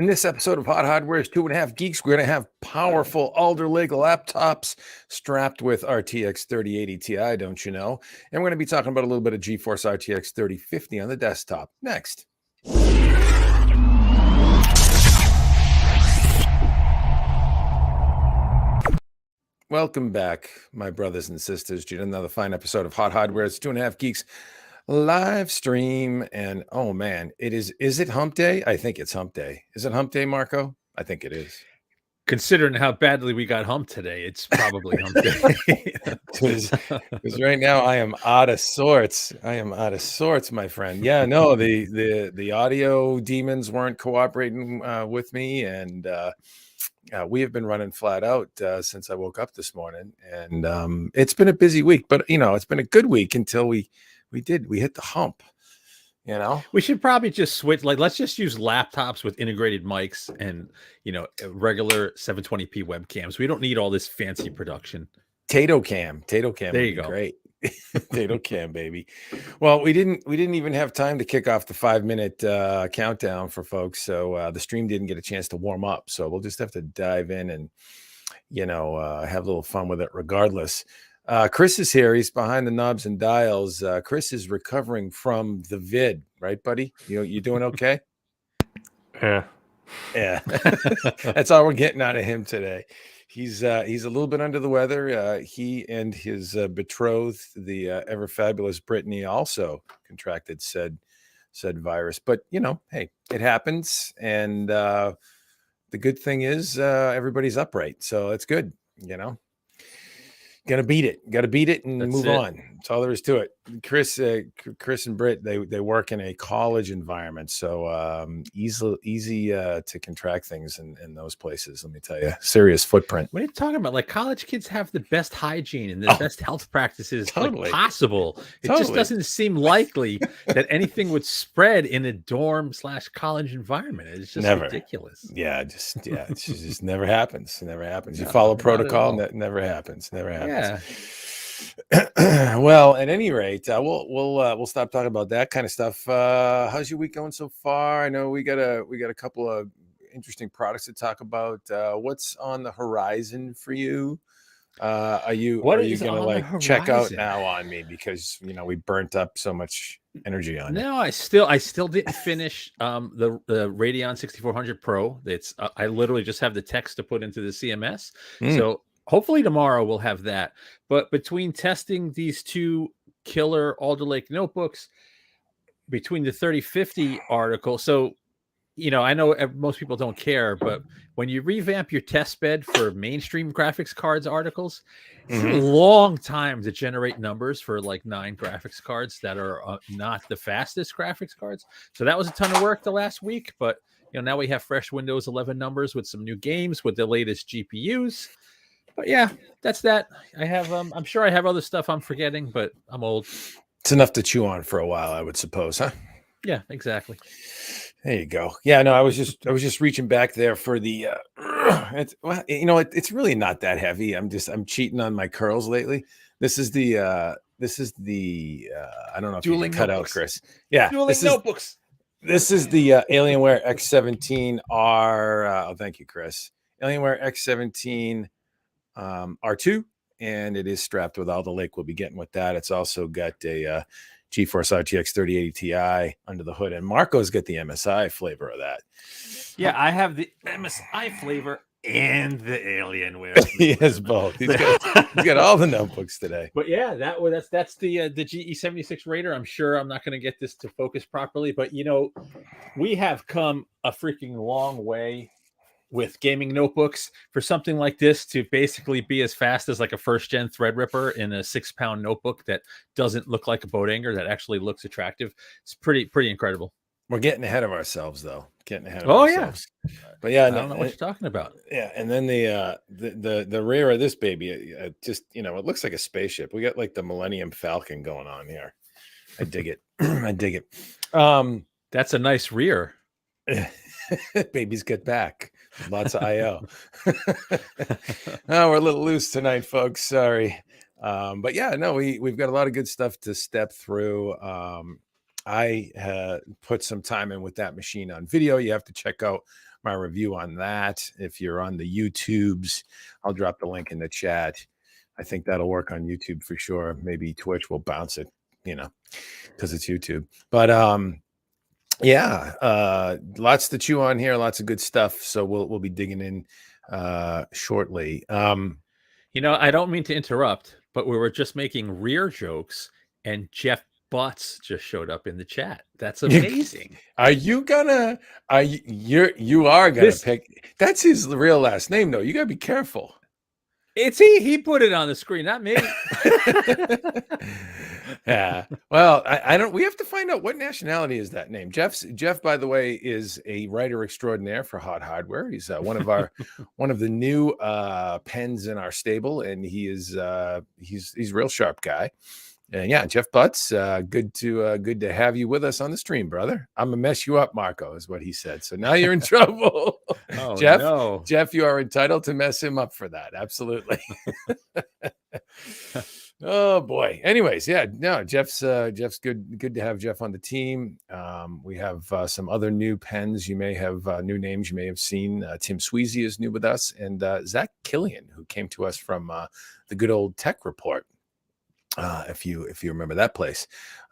In this episode of Hot Hardware's 2.5 Geeks, we're going to have powerful Alder Lake laptops strapped with RTX 3080 Ti, don't you know? And we're going to be talking about a little bit of GeForce RTX 3050 on the desktop. Next. Welcome back, my brothers and sisters, to another fine episode of Hot Hardware's 2.5 Geeks live stream. And oh man, is it hump day? I think it's hump day. Is it hump day, Marco? I think it is. Considering how badly we got humped today, it's probably hump day. Because right now I am out of sorts. My friend. Yeah, no, the audio demons weren't cooperating with me, and we have been running flat out since I woke up this morning, and it's been a busy week. But it's been a good week until we hit the hump. We should probably just switch. Let's just use laptops with integrated mics and regular 720p webcams. We don't need all this fancy production. Tato cam. There you go. Great. Tato cam, baby. Well, we didn't even have time to kick off the 5-minute countdown for folks, so the stream didn't get a chance to warm up. So we'll just have to dive in and have a little fun with it regardless. Chris is here. He's behind the knobs and dials. Chris is recovering from the vid, right, buddy? You doing okay? Yeah. That's all we're getting out of him today. He's a little bit under the weather. He and his betrothed, the ever fabulous Brittany, also contracted said virus. But hey, it happens, and the good thing is everybody's upright, so that's good. Gotta beat it and move on. That's all there is to it. Chris and Britt, they work in a college environment, so easy to contract things in those places. Let me tell you, serious footprint. What are you talking about? Like, college kids have the best hygiene and the best health practices possible. It just doesn't seem likely that anything would spread in a dorm/college environment. It's just ridiculous. Yeah, it just never happens. It never happens. You follow protocol, and that never happens. Yeah. Well, at any rate, we'll stop talking about that kind of stuff. How's your week going so far? I know we got a couple of interesting products to talk about. What's on the horizon for you? Are you going to check out now on me because we burnt up so much energy on you? No, I still didn't finish the Radeon 6400 Pro. It's I literally just have the text to put into the CMS. So hopefully tomorrow we'll have that. But between testing these two killer Alder Lake notebooks, between the 3050 article, so I know most people don't care, but when you revamp your test bed for mainstream graphics cards articles, it's a long time to generate numbers for like 9 graphics cards that are not the fastest graphics cards. So that was a ton of work the last week, but now we have fresh Windows 11 numbers with some new games with the latest GPUs. But yeah, that's that. I have I'm sure I have other stuff I'm forgetting, but I'm old. It's enough to chew on for a while, I would suppose, huh? Yeah, exactly. There you go. Yeah, no, I was just reaching back there for the it's really not that heavy. I'm cheating on my curls lately. This is the I don't know if Dueling you can cut notebooks. out, Chris. Yeah. Dueling notebooks. This is the Alienware X17R. Oh, thank you, Chris. Alienware X17 R2, and it is strapped with Alder Lake. We'll be getting with that. It's also got a GeForce RTX 3080 Ti under the hood, and Marco's got the MSI flavor of that. Yeah, I have the MSI flavor and the Alienware. He has both. He's got all the notebooks today. But yeah, that's the GE76 Raider. I'm sure I'm not going to get this to focus properly, but we have come a freaking long way with gaming notebooks for something like this to basically be as fast as like a first-gen Threadripper in a 6-pound notebook that doesn't look like a boat anchor, that actually looks attractive. It's pretty incredible. We're getting ahead of ourselves, though. Ourselves. Yeah. But yeah, I don't know what you're talking about. Yeah, and then the rear of this baby, just it looks like a spaceship. We got like the Millennium Falcon going on here. I dig it. I dig it. That's a nice rear. Baby's got back. Lots of IO. We're a little loose tonight, folks. Sorry. But yeah, no, we've got a lot of good stuff to step through. I put some time in with that machine on video. You have to check out my review on that. If you're on the YouTubes, I'll drop the link in the chat. I think that'll work on YouTube for sure. Maybe Twitch will bounce it, because it's YouTube. But yeah, lots to chew on here, lots of good stuff. So we'll be digging in shortly. I don't mean to interrupt, but we were just making rear jokes, and Jeff Butts just showed up in the chat. That's amazing. You are gonna pick? That's his real last name, though. You gotta be careful. It's he put it on the screen, not me. Yeah. Well, I don't. We have to find out what nationality is that name. Jeff, by the way, is a writer extraordinaire for Hot Hardware. He's one of the new pens in our stable, and he's a real sharp guy. And yeah, Jeff Butts, good to have you with us on the stream, brother. I'm gonna mess you up, Marco, is what he said. So now you're in trouble. Oh, Jeff, no. Jeff, you are entitled to mess him up for that. Absolutely. Oh boy. Anyways, yeah, no, Jeff's good to have Jeff on the team. We have some other new pens. You may have new names you may have seen. Tim Sweezy is new with us, and Zach Killian, who came to us from the good old Tech Report. If you remember that place.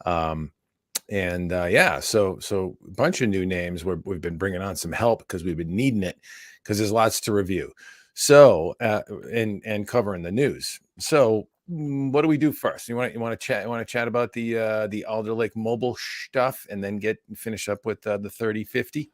Yeah, so a bunch of new names where we've been bringing on some help because we've been needing it, because there's lots to review. So and covering the news. So what do we do first? You want to chat about the Alder Lake mobile stuff, and then finish up with the 3050?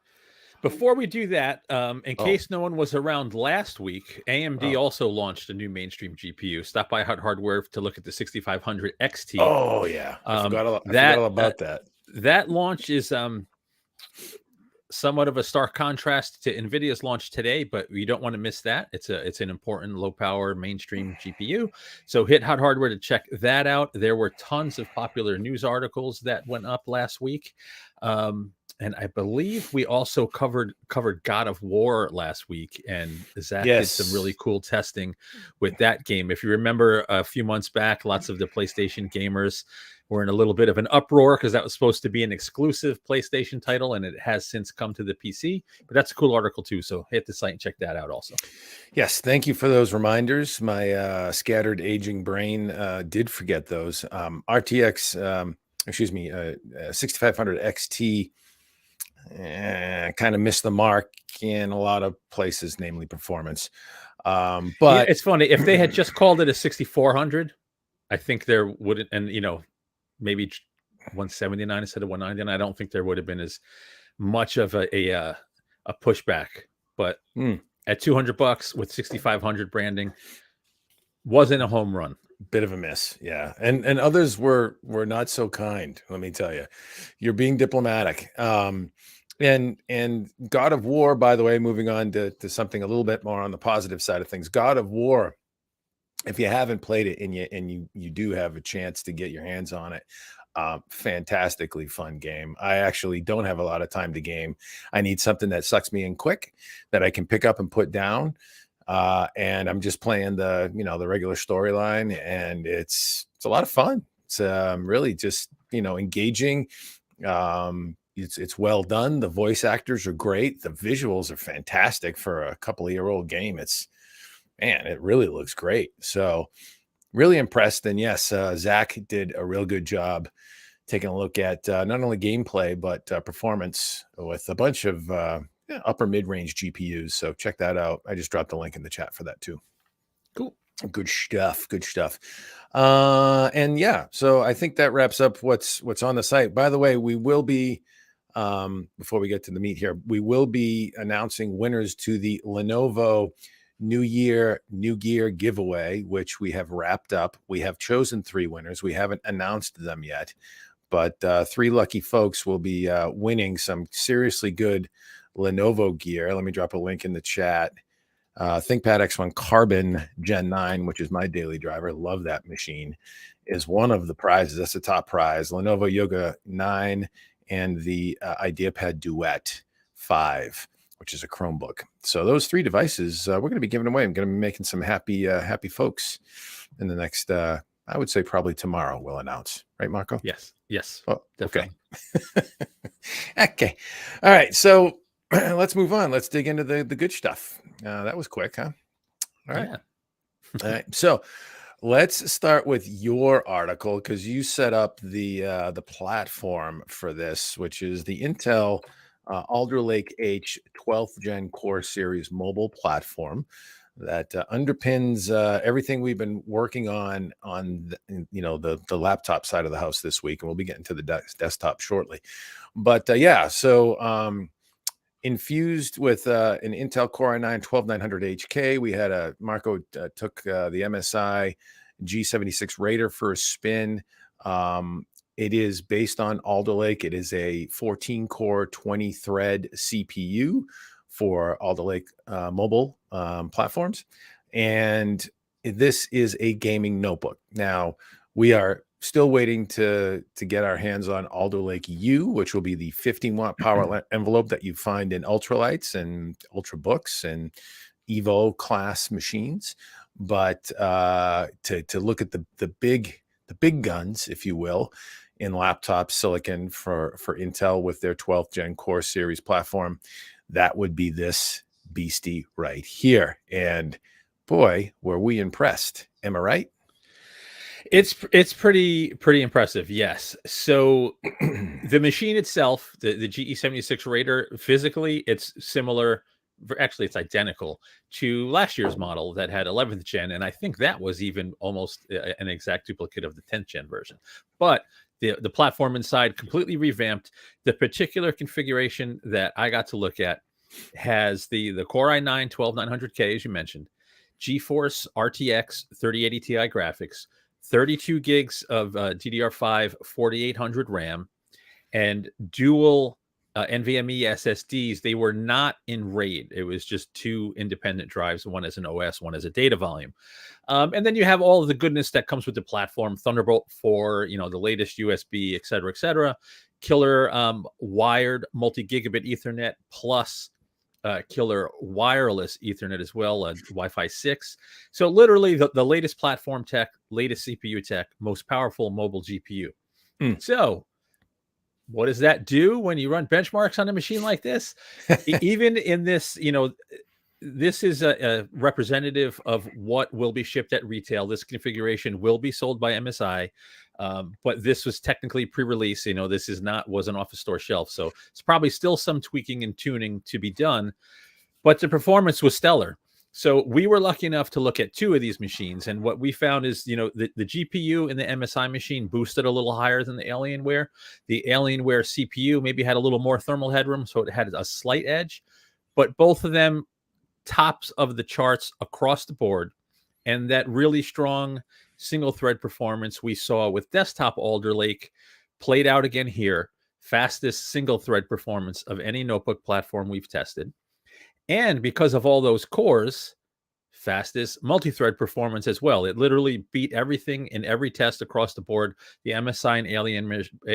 Before we do that, in case no one was around last week, AMD also launched a new mainstream GPU. Stop by Hot Hardware to look at the 6500 XT. Oh yeah, I forgot all about that. That launch is somewhat of a stark contrast to NVIDIA's launch today, but you don't want to miss that. It's an important low power mainstream GPU. So hit Hot Hardware to check that out. There were tons of popular news articles that went up last week. And I believe we also covered God of War last week, and Zach did some really cool testing with that game. If you remember a few months back, lots of the PlayStation gamers were in a little bit of an uproar because that was supposed to be an exclusive PlayStation title, and it has since come to the PC. But that's a cool article too, so hit the site and check that out also. Yes, thank you for those reminders. My scattered aging brain did forget those. RTX, 6500 XT. Kind of missed the mark in a lot of places, namely performance. But it's funny, if they had just called it a 6400, I think there wouldn't, and maybe 179 instead of 199. I don't think there would have been as much of a pushback. But at $200 with 6500 branding, wasn't a home run. Bit of a miss, yeah. And others were not so kind. Let me tell you, you're being diplomatic. And God of War, by the way, moving on to something a little bit more on the positive side of things. God of War, if you haven't played it and you do have a chance to get your hands on it, fantastically fun game. I actually don't have a lot of time to game. I need something that sucks me in quick, that I can pick up and put down. And I'm just playing the regular storyline, and it's a lot of fun. It's really just engaging. It's well done. The voice actors are great. The visuals are fantastic for a couple-year-old game. It really looks great. So really impressed. And yes, Zach did a real good job taking a look at not only gameplay, but performance with a bunch of upper mid-range GPUs. So check that out. I just dropped the link in the chat for that too. Cool. Good stuff. And yeah, so I think that wraps up what's on the site. By the way, we will be, before we get to the meat here, we will be announcing winners to the Lenovo New Year, New Gear giveaway, which we have wrapped up. We have chosen 3 winners. We haven't announced them yet, but 3 lucky folks will be winning some seriously good Lenovo gear. Let me drop a link in the chat. ThinkPad X1 Carbon Gen 9, which is my daily driver. Love that machine, is one of the prizes. That's the top prize. Lenovo Yoga 9 and the IdeaPad Duet 5, which is a Chromebook. So those 3 devices we're going to be giving away. I'm going to be making some happy folks in the next, I would say probably tomorrow we'll announce. Right, Marco? Yes. Oh, definitely. Okay. Okay. All right. So let's move on. Let's dig into the good stuff. That was quick, huh? All right. Yeah. All right. So let's start with your article because you set up the platform for this, which is the Intel Alder Lake-H 12th Gen Core Series mobile platform that underpins everything we've been working on the laptop side of the house this week, and we'll be getting to the desktop shortly. But infused with an Intel Core i9 12900HK. We had Marco took the MSI G76 Raider for a spin. It is based on Alder Lake. It is a 14-core, 20-thread CPU for Alder Lake mobile platforms. And this is a gaming notebook. Now, we are still waiting to get our hands on Alder Lake U, which will be the 15-watt power envelope that you find in ultralights and ultrabooks and Evo class machines. But to look at the big guns, if you will, in laptop silicon for Intel with their 12th Gen Core Series platform, that would be this beastie right here. And boy, were we impressed. Am I right? It's pretty impressive, yes. So the machine itself, the GE76 Raider, physically, it's similar. Actually, it's identical to last year's model that had 11th gen, and I think that was even almost an exact duplicate of the 10th gen version. But the platform inside completely revamped. The particular configuration that I got to look at has the Core i9 12900K, as you mentioned, GeForce RTX 3080 Ti graphics, 32 gigs of DDR5 4800 RAM, and dual NVMe SSDs. They were not in RAID. It was just two independent drives, one as an OS, one as a data volume. And then you have all of the goodness that comes with the platform, Thunderbolt 4, the latest USB, et cetera, killer wired multi-gigabit Ethernet plus killer wireless Ethernet as well, Wi-Fi 6. So literally the latest platform tech, latest CPU tech, most powerful mobile GPU. So what does that do when you run benchmarks on a machine like this? Even in this, this is a representative of what will be shipped at retail. This configuration will be sold by MSI. But this was technically pre-release. This wasn't off a store shelf. So it's probably still some tweaking and tuning to be done, but the performance was stellar. So we were lucky enough to look at two of these machines. And what we found is, the GPU in the MSI machine boosted a little higher than the Alienware. The Alienware CPU maybe had a little more thermal headroom, so it had a slight edge, but both of them tops of the charts across the board. And that really strong single thread performance we saw with desktop Alder Lake played out again here. Fastest single thread performance of any notebook platform we've tested. And because of all those cores, fastest multi-thread performance as well. It literally beat everything in every test across the board. The MSI and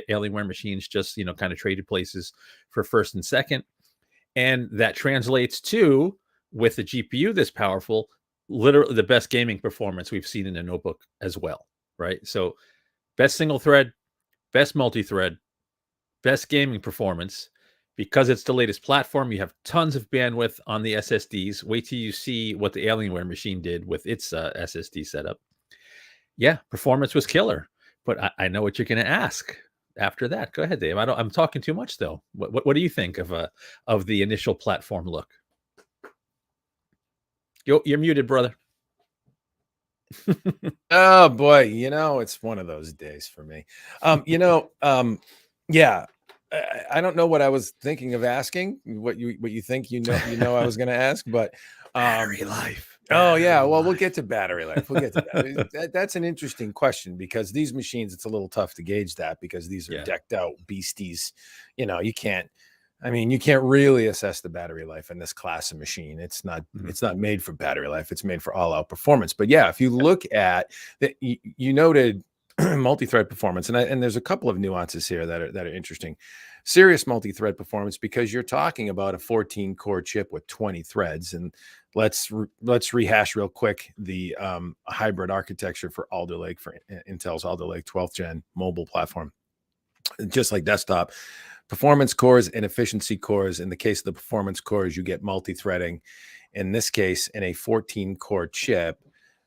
Alienware machines just, kind of traded places for first and second. And that translates to, with the GPU this powerful, literally the best gaming performance we've seen in a notebook as well, right? So best single thread, best multi-thread, best gaming performance. Because it's the latest platform, you have tons of bandwidth on the SSDs. Wait till you see what the Alienware machine did with its SSD setup. Yeah, performance was killer. But I know what you're going to ask after that. Go ahead, Dave. I'm talking too much though. What do you think of the initial platform look? You're muted, brother. Oh boy, it's one of those days for me. Yeah. I don't know what I was thinking of asking. What you think I was going to ask, but battery life. Oh yeah, well we'll get to battery life. We'll get to that. That's an interesting question because these machines, it's a little tough to gauge that because these are decked out beasties. You can't really assess the battery life in this class of machine. It's not made for battery life. It's made for all out performance. But yeah, if you look at that, you noted multi-thread performance, and there's a couple of nuances here that are interesting. Serious multi-thread performance because you're talking about a 14-core chip with 20 threads, and let's rehash real quick the hybrid architecture for Alder Lake, for Intel's Alder Lake 12th gen mobile platform. just like desktop. Performance cores and efficiency cores. In the case of the performance cores, you get multi-threading. In this case, in a 14-core chip,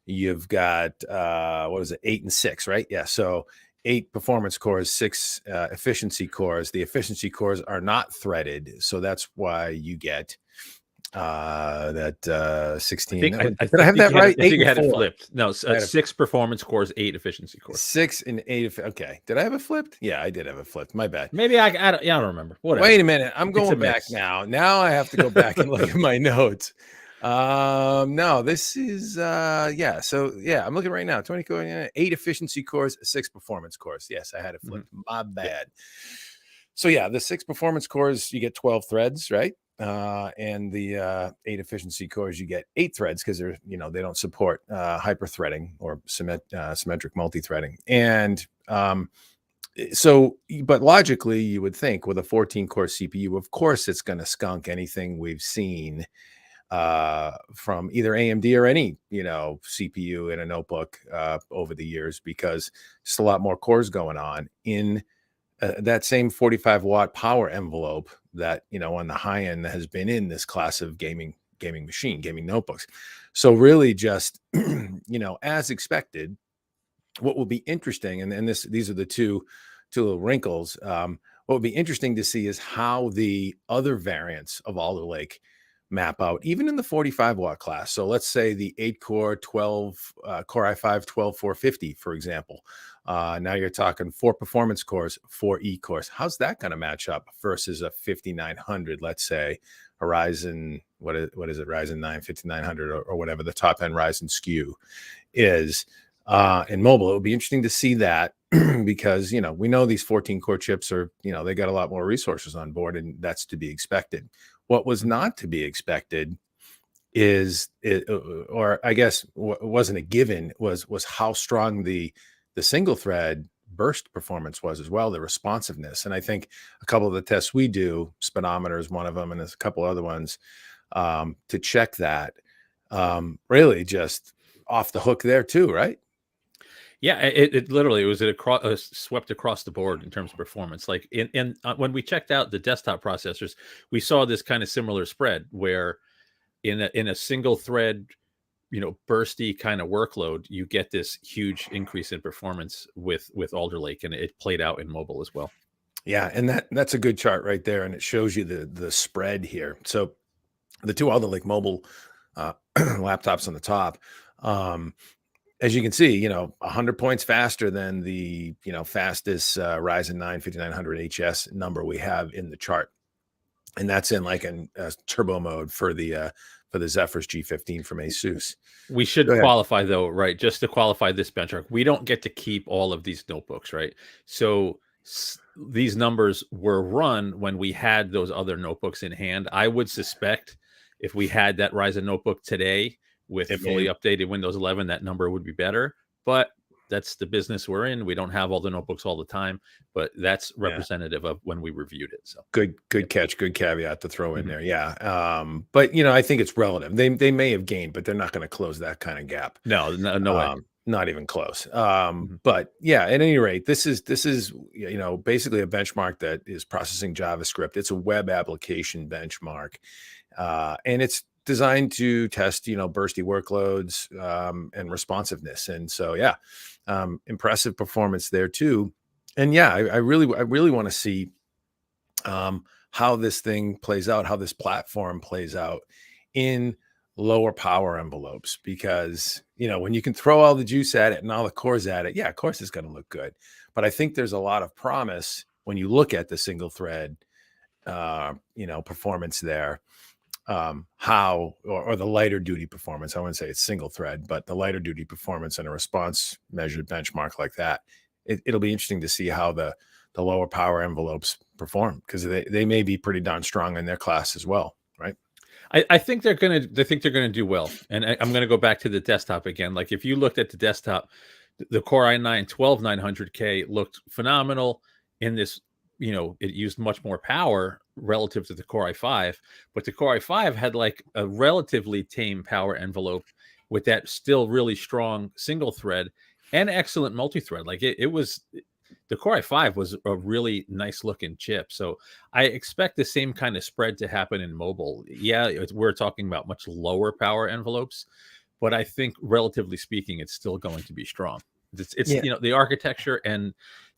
you've got 8 and 6, right? Yeah, so 8 performance cores, 6 efficiency cores. The efficiency cores are not threaded, so that's why you get that 16. I Did I have that right? I think 8 you had and it 4. flipped. No, 6 performance cores, 8 efficiency cores. 6 and 8. Okay. Did I have it flipped? Yeah, I did have it flipped. My bad. Maybe I don't remember. Whatever. Wait a minute. I'm It's a going back mix. now. Now I have to go back and look at my notes. No, this is yeah. So yeah, I'm looking right now. 20 core, 8 efficiency cores, 6 performance cores. Yes, I had it flipped. My bad. So yeah, the 6 performance cores, you get 12 threads, right? And the 8 efficiency cores, you get 8 threads because they're, they don't support hyper threading or symmetric multi-threading. And so, but logically, you would think with a 14-core CPU, of course, it's going to skunk anything we've seen from either AMD or any, CPU in a notebook over the years, because just a lot more cores going on in that same 45-watt power envelope that, on the high end has been in this class of gaming notebooks. So really just, as expected, what will be interesting, and these are the two little wrinkles. What would be interesting to see is how the other variants of Alder Lake map out, even in the 45-watt class. So let's say the 8-core, 12 Core i5 12450, for example. Now you're talking 4 performance cores, 4 E-cores. How's that going to match up versus a 5900, let's say, a Ryzen, what is it, Ryzen 9 5900 or whatever the top end Ryzen SKU is in mobile? It would be interesting to see that because, we know these 14-core chips are, they got a lot more resources on board, and that's to be expected. What was not to be expected is, or I guess wasn't a given, was how strong the single thread burst performance was as well, the responsiveness. And I think a couple of the tests we do, speedometer is one of them, and there's a couple other ones to check that. Really just off the hook there too, right? Yeah, it literally was swept across the board in terms of performance. Like when we checked out the desktop processors, we saw this kind of similar spread where in a single thread, bursty kind of workload, you get this huge increase in performance with Alder Lake, and it played out in mobile as well. Yeah, and that's a good chart right there, and it shows you the spread here. So the 2 Alder Lake mobile laptops on the top. As you can see, 100 points faster than the, fastest Ryzen 9 5900 HS number we have in the chart. And that's in like a turbo mode for the Zephyrus G15 from ASUS. We should qualify though, right? Just to qualify this benchmark, we don't get to keep all of these notebooks, right? So these numbers were run when we had those other notebooks in hand. I would suspect if we had that Ryzen notebook today, with fully updated Windows 11, that number would be better, but that's the business we're in. We don't have all the notebooks all the time, but that's representative of when we reviewed it. So good catch, good caveat to throw in there. Yeah. But I think it's relative. They may have gained, but they're not going to close that kind of gap. No way. Not even close. But yeah, at any rate, this is basically a benchmark that is processing JavaScript. It's a web application benchmark, and it's designed to test, bursty workloads and responsiveness. And so, yeah, impressive performance there too. And yeah, I really want to see how this thing plays out, how this platform plays out in lower power envelopes, because, when you can throw all the juice at it and all the cores at it, yeah, of course it's going to look good. But I think there's a lot of promise when you look at the single thread, performance there. How or the lighter duty performance. I wouldn't say it's single thread, but the lighter duty performance and a response measured benchmark like that. It'll be interesting to see how the lower power envelopes perform, because they may be pretty darn strong in their class as well, right? I think they're gonna do well. And I'm gonna go back to the desktop again. Like if you looked at the desktop, the Core i9 12900K looked phenomenal in this. It used much more power relative to the Core i5, but the Core i5 had like a relatively tame power envelope with that still really strong single thread and excellent multi-thread. Like it was the Core i5 was a really nice looking chip. So I expect the same kind of spread to happen in mobile. Yeah, we're talking about much lower power envelopes, but I think relatively speaking, it's still going to be strong. It's Yeah. the architecture and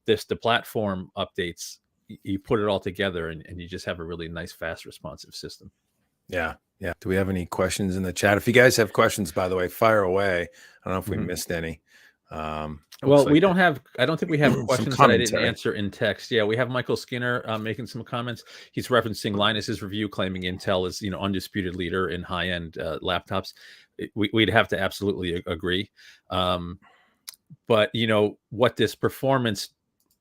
the platform updates. You put it all together, and you just have a really nice, fast, responsive system. Yeah. Yeah. Do we have any questions in the chat? If you guys have questions, by the way, fire away. I don't know if we missed any. Well, we don't have, I don't think we have questions that I didn't commentary. answer in text. Yeah, we have Michael Skinner making some comments. He's referencing Linus's review, claiming Intel is, undisputed leader in high-end laptops. We'd have to absolutely agree. But, what this performance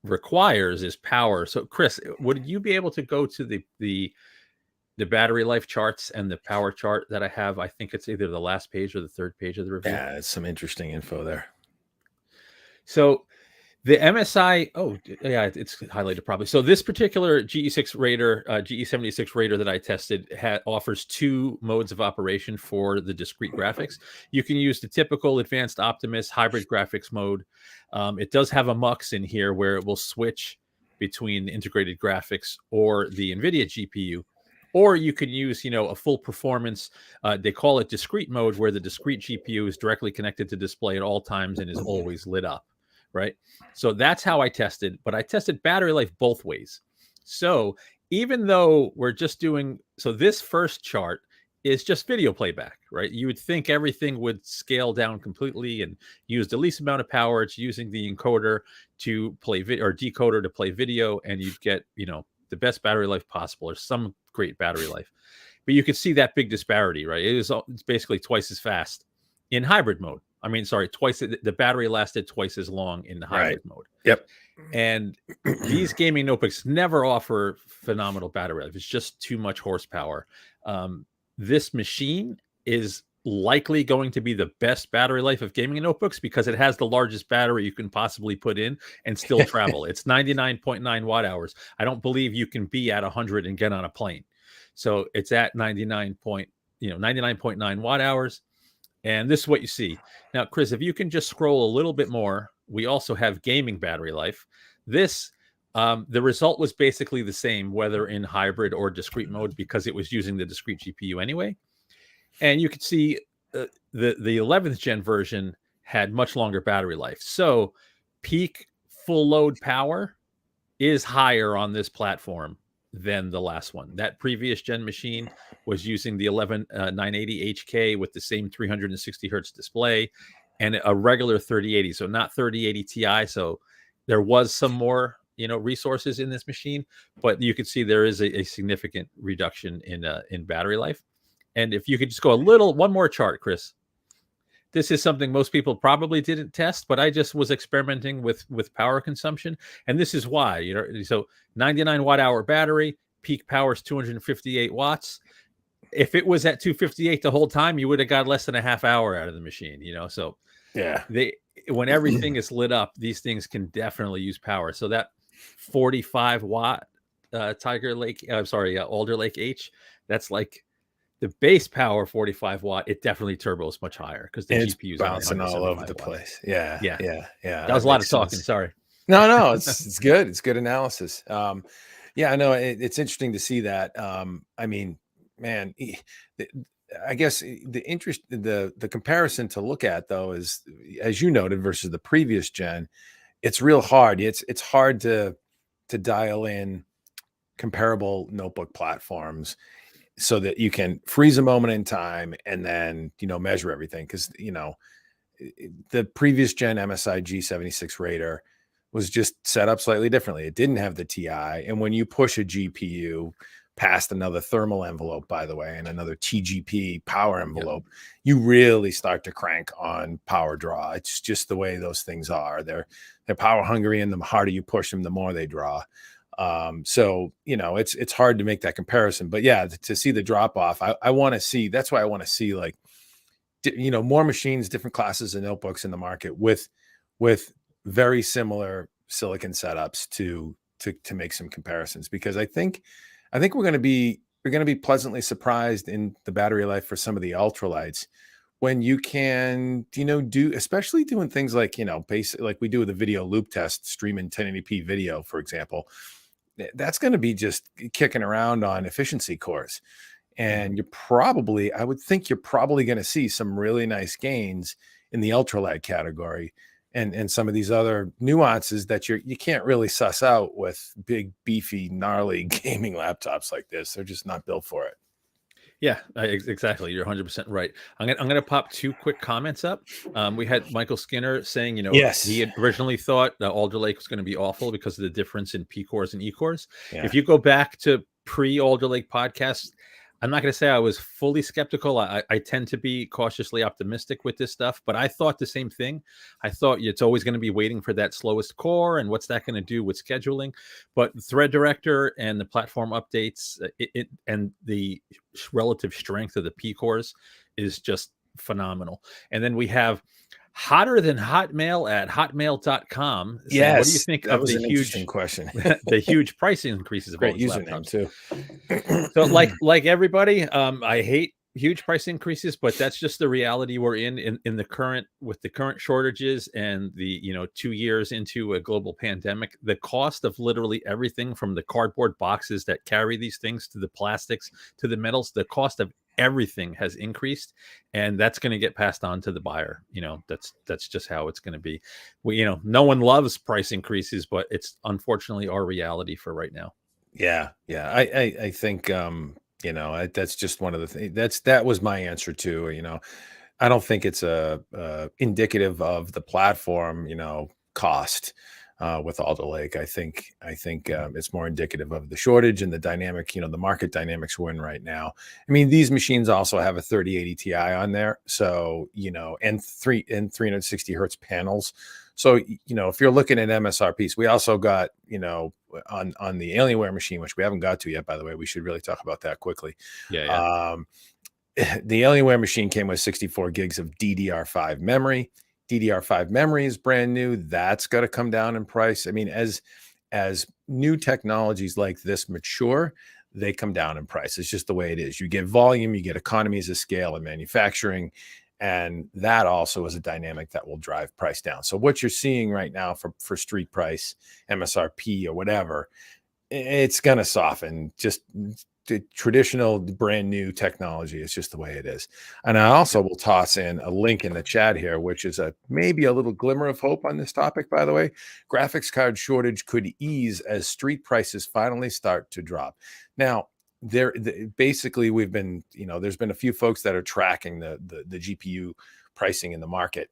requires is power. So, Chris, would you be able to go to the battery life charts and the power chart that I have? I think it's either the last page or the third page of the review. Yeah, it's some interesting info there. So the MSI, oh yeah, it's highlighted probably. So this particular GE6 Raider, GE76 Raider that I tested offers 2 modes of operation for the discrete graphics. You can use the typical advanced Optimus hybrid graphics mode. It does have a MUX in here where it will switch between integrated graphics or the NVIDIA GPU. Or you can use, a full performance. They call it discrete mode, where the discrete GPU is directly connected to display at all times and is always lit up. Right. So that's how I tested, but I tested battery life both ways. So even though we're just doing, so this first chart is just video playback, right? You would think everything would scale down completely and use the least amount of power. It's using the encoder to play video or decoder to play video, and you'd get, the best battery life possible or some great battery life. But you could see that big disparity, right? It's basically twice as fast in hybrid mode. I mean, sorry, the battery lasted twice as long in the hybrid mode. Yep. And these gaming notebooks never offer phenomenal battery life. It's just too much horsepower. This machine is likely going to be the best battery life of gaming notebooks because it has the largest battery you can possibly put in and still travel. It's 99.9 watt hours. I don't believe you can be at 100 and get on a plane. So it's at 99.9 watt hours. And this is what you see. Now, Chris, if you can just scroll a little bit more, we also have gaming battery life. This, the result was basically the same, whether in hybrid or discrete mode, because it was using the discrete GPU anyway. And you could see the 11th gen version had much longer battery life. So peak full load power is higher on this platform than the last one. That previous gen machine was using the 11980 HK with the same 360 hertz display and a regular 3080, so not 3080 Ti. So there was some more, resources in this machine, but you can see there is a significant reduction in battery life. And if you could just go one more chart, Chris. This is something most people probably didn't test, but I just was experimenting with power consumption. And this is why, so 99 watt hour battery, peak power is 258 watts. If it was at 258 the whole time, you would have got less than a half hour out of the machine, so yeah, when everything is lit up, these things can definitely use power. So that 45 watt Alder Lake-H, that's like the base power 45 watt. It definitely turbos much higher because the GPU is bouncing all over the watts. place. Yeah. That was a lot of talking. Sorry. No, it's good. It's good analysis. Yeah, I know it's interesting to see that. I mean, man, I guess the comparison to look at though is, as you noted, versus the previous gen, it's real hard. It's hard to dial in comparable notebook platforms so that you can freeze a moment in time and then, measure everything. Because, the previous gen MSI G76 Raider was just set up slightly differently. It didn't have the TI. And when you push a GPU past another thermal envelope, by the way, and another TGP power envelope, you really start to crank on power draw. It's just the way those things are. They're power hungry, and the harder you push them, the more they draw. So, it's hard to make that comparison, but yeah, to see the drop off, I want to see, that's why I want to see more machines, different classes of notebooks in the market with very similar silicon setups to make some comparisons, because I think we're going to be pleasantly surprised in the battery life for some of the ultralights when you can, do, especially doing things like, basic, like we do with the video loop test, streaming 1080p video, for example, that's going to be just kicking around on efficiency cores. And I would think you're probably going to see some really nice gains in the ultralight category and some of these other nuances that you can't really suss out with big, beefy, gnarly gaming laptops like this. They're just not built for it. Yeah, exactly. You're 100% right. I'm gonna pop 2 quick comments up. We had Michael Skinner saying, Yes. he had originally thought the Alder Lake was going to be awful because of the difference in P cores and E cores. Yeah. If you go back to pre-Alder Lake podcasts, I'm not going to say I was fully skeptical. I tend to be cautiously optimistic with this stuff, but I thought the same thing. I thought it's always going to be waiting for that slowest core, and what's that going to do with scheduling? But Thread Director and the platform updates, and the relative strength of the P cores is just phenomenal. And then we have Hotter Than Hotmail at hotmail.com. Yes, what do you think of the huge question? The huge price increases of Great all these username laptops too. So like everybody, I hate huge price increases, but that's just the reality we're in the current, with the current shortages and the 2 years into a global pandemic. The cost of literally everything from the cardboard boxes that carry these things to the plastics to the metals, the cost of everything has increased, and that's going to get passed on to the buyer. That's just how it's going to be. No one loves price increases, but it's unfortunately our reality for right now. Yeah. I think that's just one of the things. That was my answer too. I don't think it's indicative of the platform cost with Alder Lake. I think it's more indicative of the shortage and the dynamic, the market dynamics we're in right now. I mean, these machines also have a 3080 Ti on there, so and 360 hertz panels. So if you're looking at MSRPs, we also got on the Alienware machine, which we haven't got to yet, by the way. We should really talk about that quickly. Yeah. The Alienware machine came with 64 gigs of DDR5 memory. DDR5 memory is brand new. That's got to come down in price. I mean, as new technologies like this mature, they come down in price. It's just the way it is. You get volume, you get economies of scale in manufacturing, and that also is a dynamic that will drive price down. So what you're seeing right now for street price, MSRP or whatever, it's going to soften. Just the traditional brand new technology is just the way it is. And I also will toss in a link in the chat here, which is maybe a little glimmer of hope on this topic, by the way. Graphics card shortage could ease as street prices finally start to drop. Now, basically we've been, there's been a few folks that are tracking the GPU pricing in the market,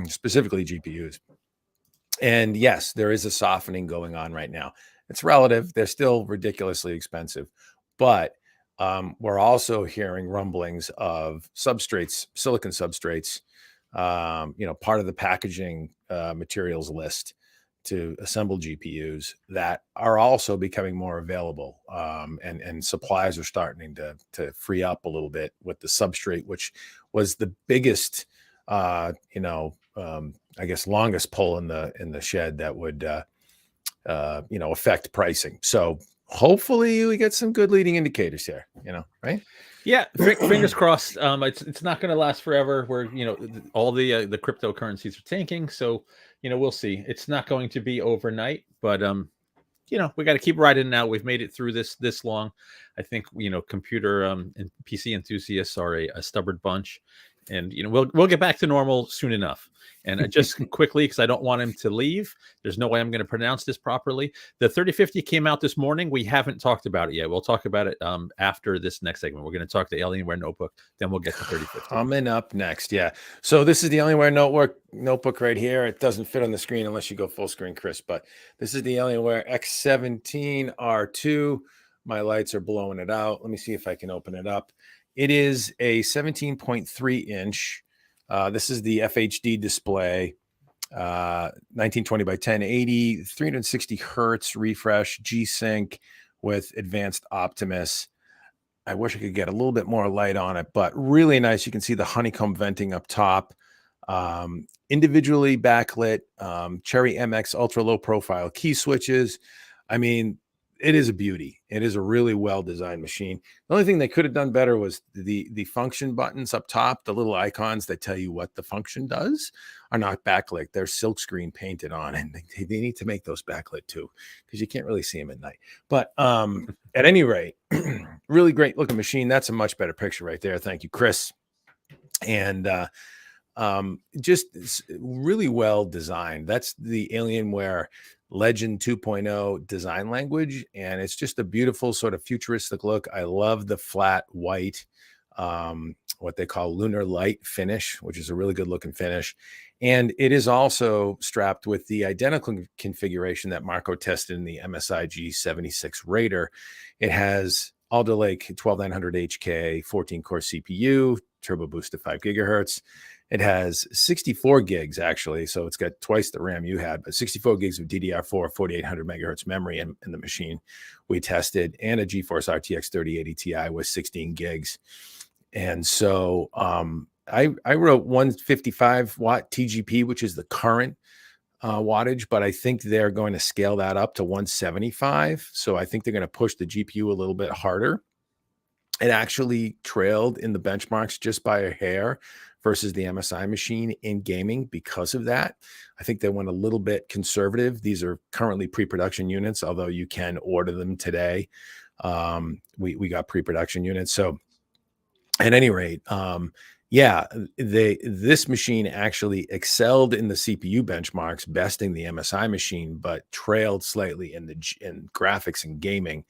specifically GPUs. And yes, there is a softening going on right now. It's relative. They're still ridiculously expensive. But we're also hearing rumblings of substrates, silicon substrates, part of the packaging materials list to assemble GPUs that are also becoming more available. And supplies are starting to free up a little bit with the substrate, which was the biggest, I guess, longest pull in the shed that would, affect pricing. So hopefully we get some good leading indicators here, right? Yeah, fingers crossed. It's not going to last forever. Where all the cryptocurrencies are tanking, so we'll see. It's not going to be overnight, but we got to keep riding it out. We've made it through this long. I think computer and PC enthusiasts are a stubborn bunch, and we'll get back to normal soon enough. And just quickly, because I don't want him to leave, there's no way I'm going to pronounce this properly. The 3050 came out this morning. We haven't talked about it yet. We'll talk about it after this next segment. We're going to talk the Alienware notebook, then we'll get to 3050. Coming up next, yeah. So this is the Alienware notebook right here. It doesn't fit on the screen unless you go full screen, Chris. But this is the Alienware X17 R2. My lights are blowing it out. Let me see if I can open it up. It is a 17.3 inch. This is the FHD display, 1920 by 1080, 360 hertz refresh, G-Sync with advanced Optimus. I wish I could get a little bit more light on it, but really nice. You can see the honeycomb venting up top, individually backlit, Cherry MX ultra low profile key switches. I mean, it is a beauty. It is a really well designed machine. The only thing they could have done better was the function buttons up top, the little icons that tell you what the function does, are not backlit. They're silkscreen painted on, and they need to make those backlit too, because you can't really see them at night. But at any rate, really great looking machine. That's a much better picture right there. Thank you, Chris. And just really well designed. That's the Alienware Legend 2.0 design language, and it's just a beautiful sort of futuristic look. I love the flat white, what they call lunar light finish, which is a really good looking finish. And it is also strapped with the identical configuration that Marco tested in the MSI G76 Raider. It has Alder Lake 12900 HK, 14 core CPU, turbo boost to 5 gigahertz. It has 64 gigs, actually. So it's got twice the RAM you had, but 64 gigs of DDR4, 4800 megahertz memory in the machine we tested, and a GeForce RTX 3080 Ti with 16 gigs. And so I wrote 155 watt TGP, which is the current wattage, but I think they're going to scale that up to 175. So I think they're going to push the GPU a little bit harder. It actually trailed in the benchmarks just by a hair versus the MSI machine in gaming because of that. I think they went a little bit conservative. These are currently pre-production units, although you can order them today. We got pre-production units. So at any rate, yeah, this machine actually excelled in the CPU benchmarks, besting the MSI machine, but trailed slightly in graphics and gaming,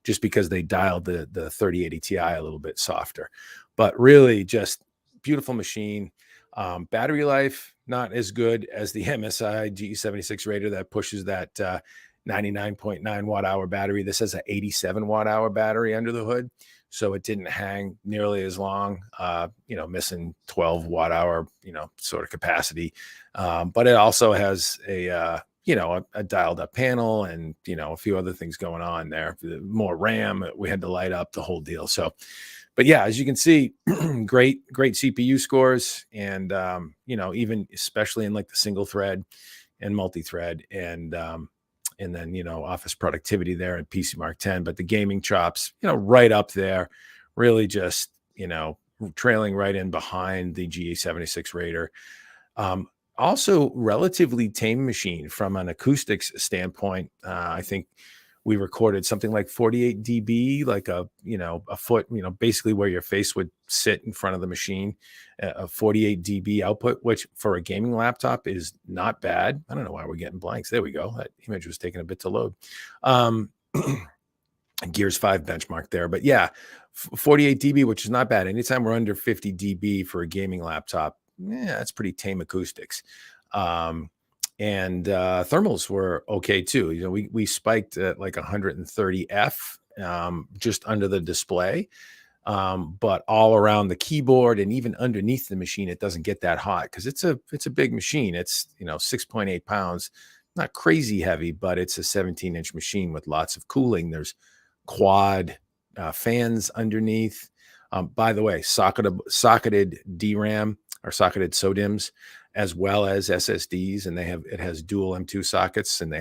just because they dialed the 3080 Ti a little bit softer. But really just beautiful machine. Battery life, not as good as the MSI G76 Raider that pushes that 99.9 watt hour battery. This has an 87 watt hour battery under the hood. So it didn't hang nearly as long, missing 12 watt hour, sort of capacity. But it also has a dialed up panel and, a few other things going on there. More RAM, we had to light up the whole deal. So, but yeah, as you can see, great CPU scores. And, even especially in like the single thread and multi-thread and then, office productivity there at PC Mark 10, but the gaming chops, right up there, really just, trailing right in behind the G76 Raider. Also relatively tame machine from an acoustics standpoint. I think we recorded something like 48 dB, like a foot, basically where your face would sit in front of the machine, a 48 dB output, which for a gaming laptop is not bad. I don't know why we're getting blanks. There we go. That image was taking a bit to load. Gears 5 benchmark there, but yeah, 48 dB, which is not bad. Anytime we're under 50 dB for a gaming laptop, that's pretty tame acoustics. And thermals were okay too. We spiked at like 130 F, just under the display, but all around the keyboard and even underneath the machine, it doesn't get that hot because it's a big machine. It's 6.8 pounds, not crazy heavy, but it's a 17-inch machine with lots of cooling. There's quad fans underneath. By the way, socketed DRAM or socketed SODIMMs, as well as SSDs, and it has dual M2 sockets, and they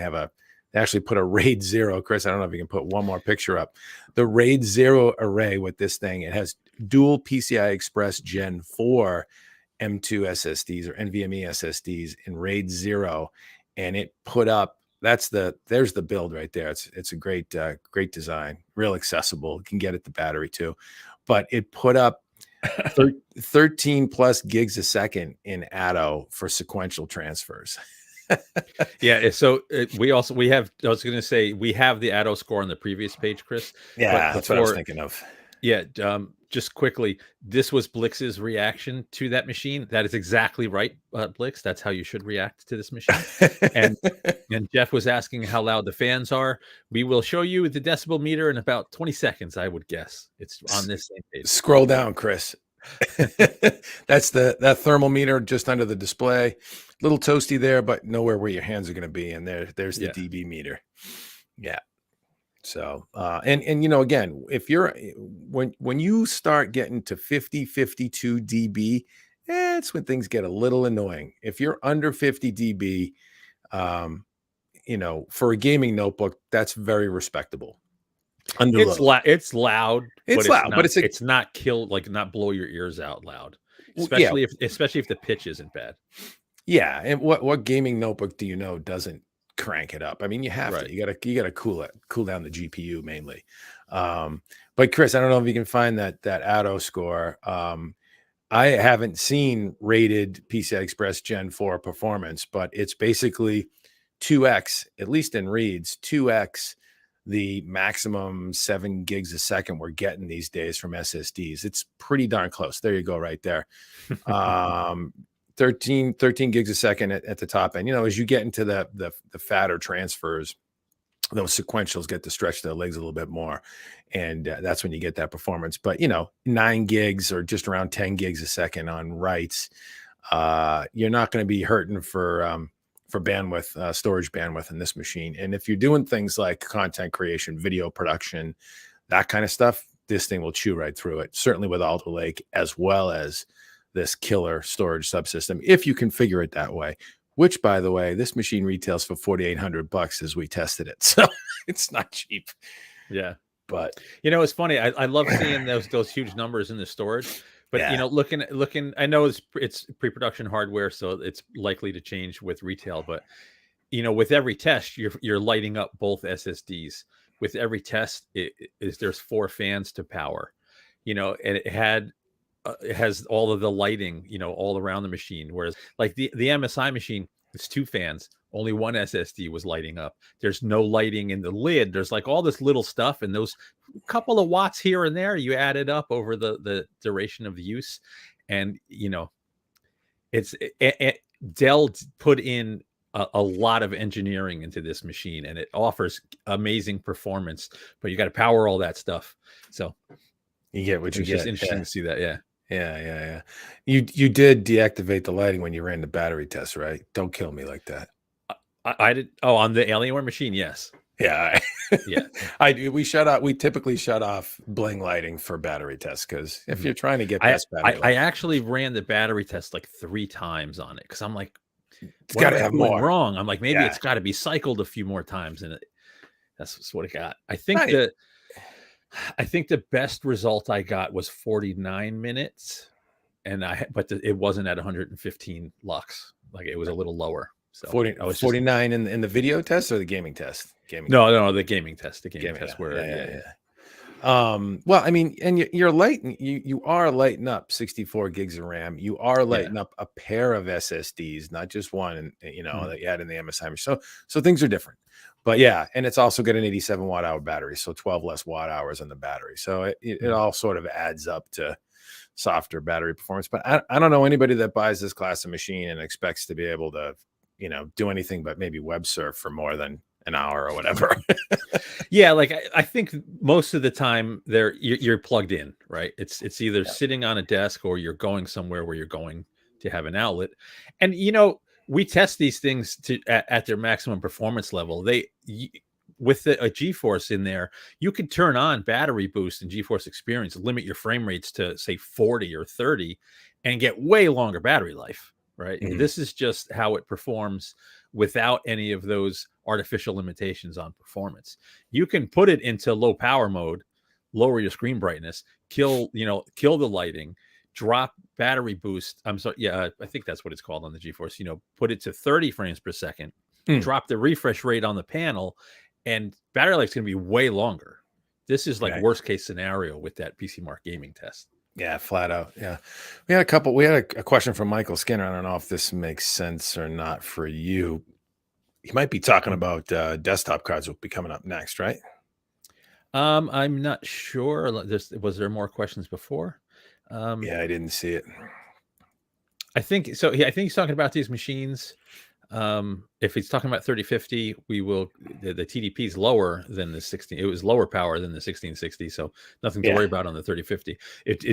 actually put a RAID 0. Chris, I don't know if you can put one more picture up. The RAID 0 array with this thing, it has dual PCI Express Gen 4 M2 SSDs or NVMe SSDs in RAID 0, and it put up, there's the build right there. It's a great design, real accessible. You can get at the battery too, but it put up 13 plus gigs a second in Atto for sequential transfers. Yeah. So we have, I was going to say, we have the Atto score on the previous page, Chris. Yeah, that's what I was thinking of. Yeah. Just quickly, this was Blix's reaction to that machine. That is exactly right, Blix. That's how you should react to this machine. And Jeff was asking how loud the fans are. We will show you the decibel meter in about 20 seconds, I would guess. It's on this same page. Scroll down, Chris. That's that thermal meter just under the display. Little toasty there, but nowhere where your hands are going to be. And there's the dB meter. Yeah. So, and again, if you're, when you start getting to 50, 52 dB, it's when things get a little annoying. If you're under 50 dB, for a gaming notebook, that's very respectable. Underload. It's loud. It's But loud, but it's not kill, like not blow your ears out loud. yeah, Especially if the pitch isn't bad. yeah. And what gaming notebook do you know doesn't crank it up? I mean, you have Right. to. You gotta cool down the GPU mainly. But Chris, I don't know if you can find that auto score. I haven't seen rated PCI Express Gen 4 performance, but it's basically 2x, at least in reads, 2x the maximum 7 gigs a second we're getting these days from SSDs. It's pretty darn close. There you go, right there. 13 gigs a second at the top end. You know, as you get into the fatter transfers, those sequentials get to stretch their legs a little bit more, and that's when you get that performance. But 9 gigs or just around 10 gigs a second on writes, you're not going to be hurting for bandwidth, storage bandwidth in this machine. And if you're doing things like content creation, video production, that kind of stuff, this thing will chew right through it. Certainly with Alder Lake, as well as this killer storage subsystem, if you configure it that way. Which, by the way, this machine retails for $4,800 as we tested it, so it's not cheap. Yeah, but it's funny. I love seeing those huge numbers in the storage. But yeah. looking, I know it's pre-production hardware, so it's likely to change with retail. But with every test, you're lighting up both SSDs. With every test, there's 4 fans to power. And it has all of the lighting, all around the machine. Whereas like the MSI machine, it's 2 fans, only 1 SSD was lighting up. There's no lighting in the lid. There's like all this little stuff, and those couple of watts here and there, you add it up over the duration of use. And, Dell put in a lot of engineering into this machine, and it offers amazing performance, but you got to power all that stuff. So you get what you get. It's just interesting to see that. Yeah. You did deactivate the lighting when you ran the battery test, right? Don't kill me like that. I did. Oh, on the Alienware machine, yes. Yeah, yeah. We typically shut off bling lighting for battery tests, because if you're trying to get past battery life, I actually ran the battery test like 3 times on it, because I'm like, it's got to have more wrong. I'm like, maybe it's got to be cycled a few more times, and that's what it got. I think the best result I got was 49 minutes, but it wasn't at 115 lux. Like, it was a little lower. So 49 in the video test or the gaming test? No, the gaming test. The gaming test where well, I mean, and you're lighting, you are lighting up 64 gigs of RAM. You are lighting up a pair of SSDs, not just one, that you had in the MSI machine. So things are different. But yeah, and it's also got an 87 watt hour battery, so 12 less watt hours on the battery. So it all sort of adds up to softer battery performance. But I don't know anybody that buys this class of machine and expects to be able to, do anything but maybe web surf for more than an hour or whatever. Yeah, like I think most of the time you're plugged in, right? It's either sitting on a desk or you're going somewhere where you're going to have an outlet. And we test these things at their maximum performance level. With a GeForce in there, you can turn on battery boost and GeForce Experience, limit your frame rates to say 40 or 30, and get way longer battery life. Right. Mm-hmm. This is just how it performs without any of those artificial limitations on performance. You can put it into low power mode, lower your screen brightness, kill the lighting, drop battery boost. I'm sorry. Yeah, I think that's what it's called on the GeForce. Put it to 30 frames per second, drop the refresh rate on the panel, and battery life's going to be way longer. This is like worst case scenario with that PC Mark gaming test. Yeah, flat out. Yeah. We had a question from Michael Skinner. I don't know if this makes sense or not for you. You might be talking about desktop cards will be coming up next, right? I'm not sure. Was there more questions before? Yeah, I didn't see it. I think so. Yeah, I think he's talking about these machines. If he's talking about 3050, the TDP is lower than the 16. It was lower power than the 1660, so nothing to worry about on the 3050.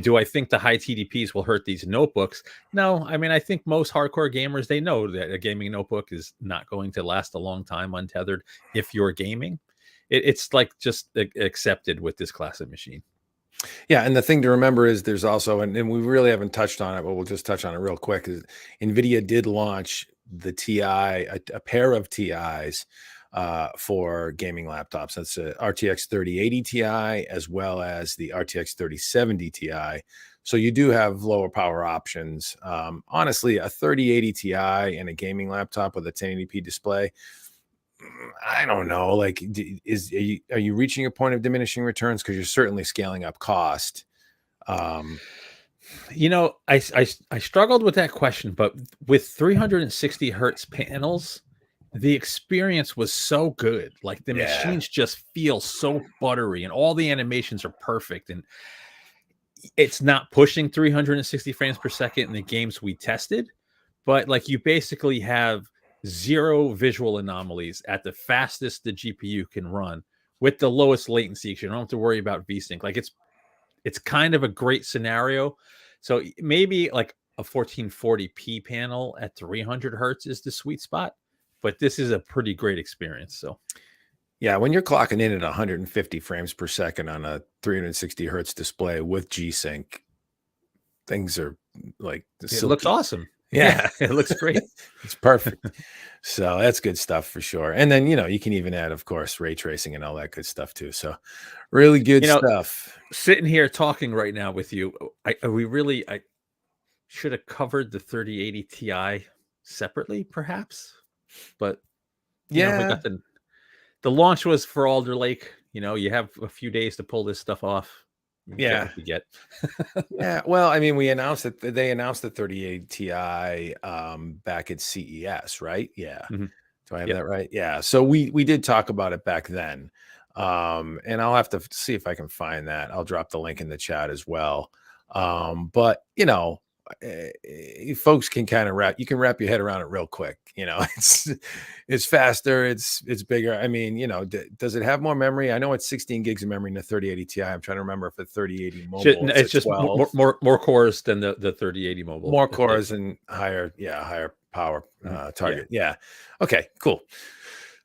Do I think the high TDPs will hurt these notebooks? No. I mean, I think most hardcore gamers, they know that a gaming notebook is not going to last a long time untethered if you're gaming. It's like just accepted with this class of machine. Yeah, and the thing to remember is there's also, and we really haven't touched on it, but we'll just touch on it real quick, is NVIDIA did launch the TI, a pair of TIs for gaming laptops. That's a RTX 3080 Ti as well as the RTX 3070 Ti. So you do have lower power options. Honestly, a 3080 Ti and a gaming laptop with a 1080p display, I don't know. Like, are you reaching a point of diminishing returns? Because you're certainly scaling up cost. You know, I struggled with that question, but with 360 hertz panels, the experience was so good. Like the machines just feel so buttery, and all the animations are perfect. And it's not pushing 360 frames per second in the games we tested, but like you basically have zero visual anomalies at the fastest the GPU can run with the lowest latency. You don't have to worry about VSync. Like it's kind of a great scenario. So maybe like a 1440p panel at 300 hertz is the sweet spot, but this is a pretty great experience. So yeah, when you're clocking in at 150 frames per second on a 360 hertz display with G-Sync, things are like it looks awesome. Yeah, it looks great. It's perfect. So that's good stuff for sure. And then, you can even add, of course, ray tracing and all that good stuff too. So really good stuff. Sitting here talking right now with you, I should have covered the 3080 Ti separately, perhaps. But we got the launch was for Alder Lake. You have a few days to pull this stuff off. Yeah. You get. Yeah. Well, I mean, they announced the 3080 Ti back at CES, right? Yeah. Mm-hmm. Do I have that right? Yeah. So we did talk about it back then. And I'll have to see if I can find that. I'll drop the link in the chat as well. But folks can kind of wrap your head around it real quick. It's faster, it's bigger. I mean, does it have more memory? I know it's 16 gigs of memory in the 3080 Ti. I'm trying to remember if the 3080 mobile it's just more cores than the 3080 mobile. More cores and higher power target. Yeah. Okay, cool.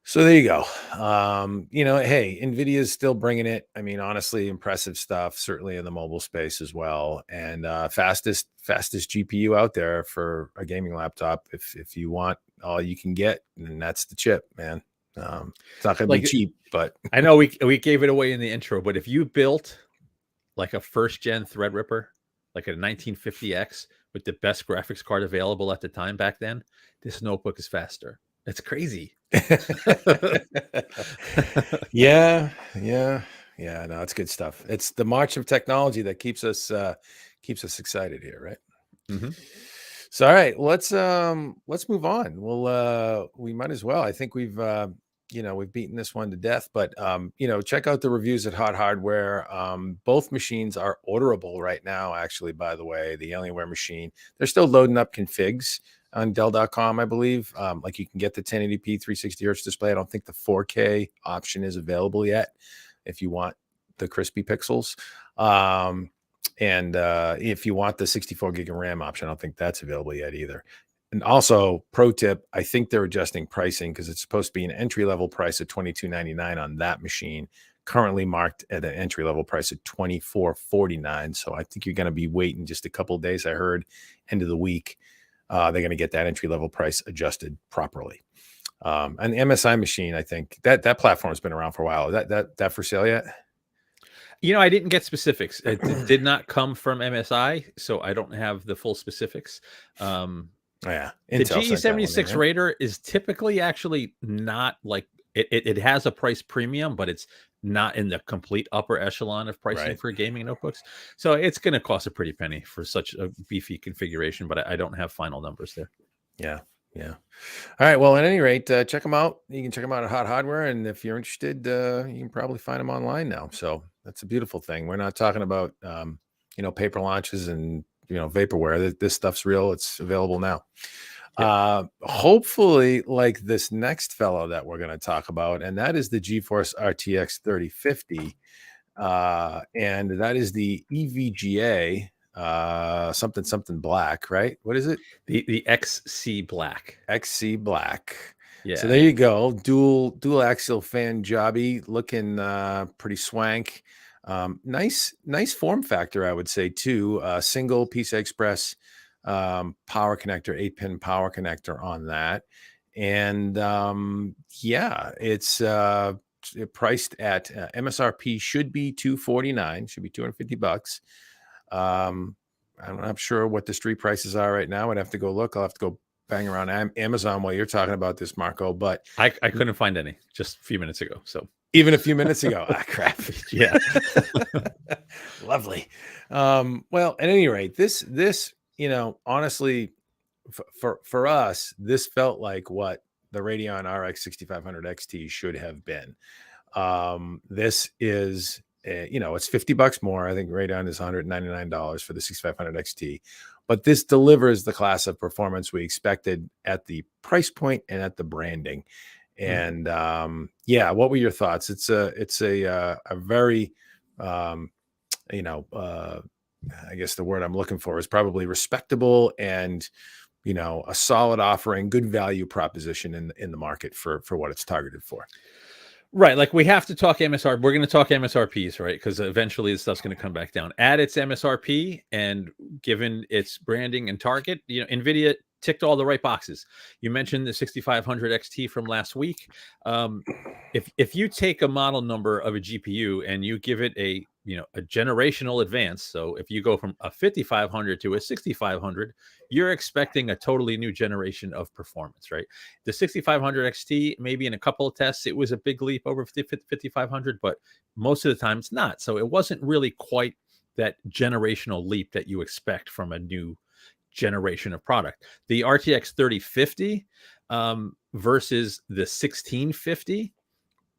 So there you go. Hey, NVIDIA is still bringing it. I mean, honestly, impressive stuff, certainly in the mobile space as well. And fastest GPU out there for a gaming laptop. If you want all you can get, then that's the chip, man. It's not going to be cheap, but I know we gave it away in the intro, but if you built like a first gen Threadripper, like a 1950X with the best graphics card available at the time back then, this notebook is faster. It's crazy. Yeah. No, it's good stuff. It's the march of technology that keeps us excited here, right? Mm-hmm. So, all right, let's move on. We might as well. I think we've beaten this one to death, but check out the reviews at Hot Hardware. Both machines are orderable right now. Actually, by the way, the Alienware machine, they're still loading up configs on Dell.com, I believe. Like you can get the 1080p 360 hertz display. I don't think the 4K option is available yet if you want the crispy pixels. And if you want the 64 gig of RAM option, I don't think that's available yet either. And also, pro tip, I think they're adjusting pricing because it's supposed to be an entry-level price of $22.99 on that machine, currently marked at an entry-level price of $24.49. So I think you're going to be waiting just a couple of days. I heard end of the week. They're going to get that entry-level price adjusted properly. And the MSI machine, I think that platform has been around for a while. Is that for sale yet? I didn't get specifics. It did not come from MSI, so I don't have the full specifics. Yeah, the GE76 Raider is typically actually not like it has a price premium, but it's not in the complete upper echelon of pricing for gaming notebooks. So it's going to cost a pretty penny for such a beefy configuration, but I don't have final numbers there. Yeah. All right. Well, at any rate, check them out. You can check them out at Hot Hardware, and if you're interested, you can probably find them online now. So that's a beautiful thing. We're not talking about paper launches and vaporware. This stuff's real. It's available now. Hopefully like this next fellow that we're going to talk about, and that is the GeForce RTX 3050. And that is the EVGA something black, right? What is it? The XC Black. XC Black. Yeah. So there you go. Dual axial fan jobby, looking pretty swank. Nice form factor, I would say too. Single PCI Express power connector, 8-pin power connector on that. And yeah, it's priced at MSRP should be $249, should be $250. I'm not sure what the street prices are right now. I'd have to go look. I'll have to go bang around Amazon while you're talking about this, Marco. But I couldn't find any just a few minutes ago. So even a few minutes ago, crap. Yeah. Lovely. Well, at any rate, this, honestly, for us, this felt like what the Radeon RX 6500 XT should have been. This is, it's $50 more. I think Radeon is $199 for the 6500 XT, but this delivers the class of performance we expected at the price point and at the branding. And yeah, what were your thoughts? It's a very, I guess the word I'm looking for is probably respectable and, a solid offering, good value proposition in the market for what it's targeted for. Right. Like we have to talk MSRP. We're going to talk MSRPs, right? Because eventually this stuff's going to come back down at its MSRP. And given its branding and target, NVIDIA ticked all the right boxes. You mentioned the 6500 XT from last week. If you take a model number of a GPU and you give it a generational advance, so if you go from a 5500 to a 6500, you're expecting a totally new generation of performance, right? The 6500 XT, maybe in a couple of tests, it was a big leap over 5500, but most of the time it's not. So it wasn't really quite that generational leap that you expect from a new generation of product. The RTX 3050 versus the 1650,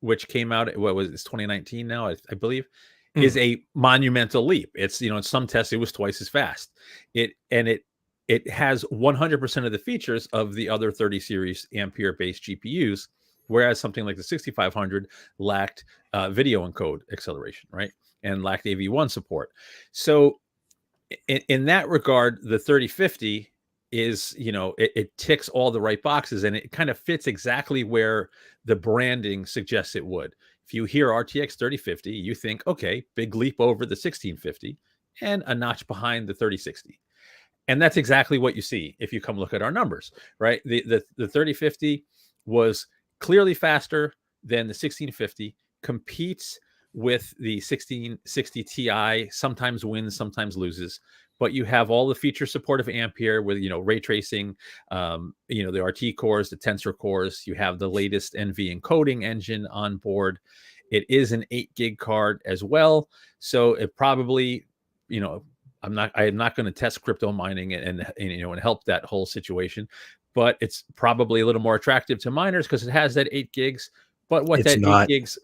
which came out, it's 2019 now, I believe, is a monumental leap. It's, in some tests it was twice as fast. It has 100% of the features of the other 30 series Ampere based GPUs, whereas something like the 6500 lacked video encode acceleration, right? And lacked AV1 support. So in that regard, the 3050 is, it ticks all the right boxes, and it kind of fits exactly where the branding suggests it would. If you hear RTX 3050, you think, okay, big leap over the 1650 and a notch behind the 3060. And that's exactly what you see if you come look at our numbers, right? The 3050 was clearly faster than the 1650, competes with the 1660 Ti, sometimes wins, sometimes loses, but you have all the feature support of Ampere with, ray tracing, the RT cores, the tensor cores. You have the latest NV encoding engine on board. It is an 8 gig card as well. So it probably, I'm not going to test crypto mining and help that whole situation, but it's probably a little more attractive to miners because it has that 8 gigs. But what it's that not. 8 gigs,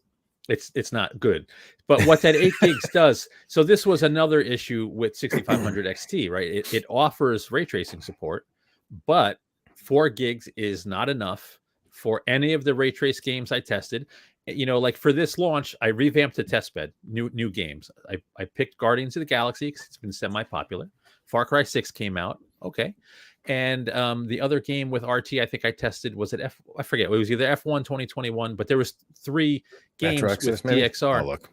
it's not good. But what that 8 gigs does, so this was another issue with 6500 XT, right? It offers ray tracing support, but 4 gigs is not enough for any of the ray trace games I tested. Like for this launch, I revamped the test bed, new games. I picked Guardians of the Galaxy because it's been semi-popular. Far Cry 6 came out. Okay. And the other game with RT, I think I tested, was it I forget. It was either F1 2021, but there was 3 games Metro Exodus, with maybe? DXR. Oh, look.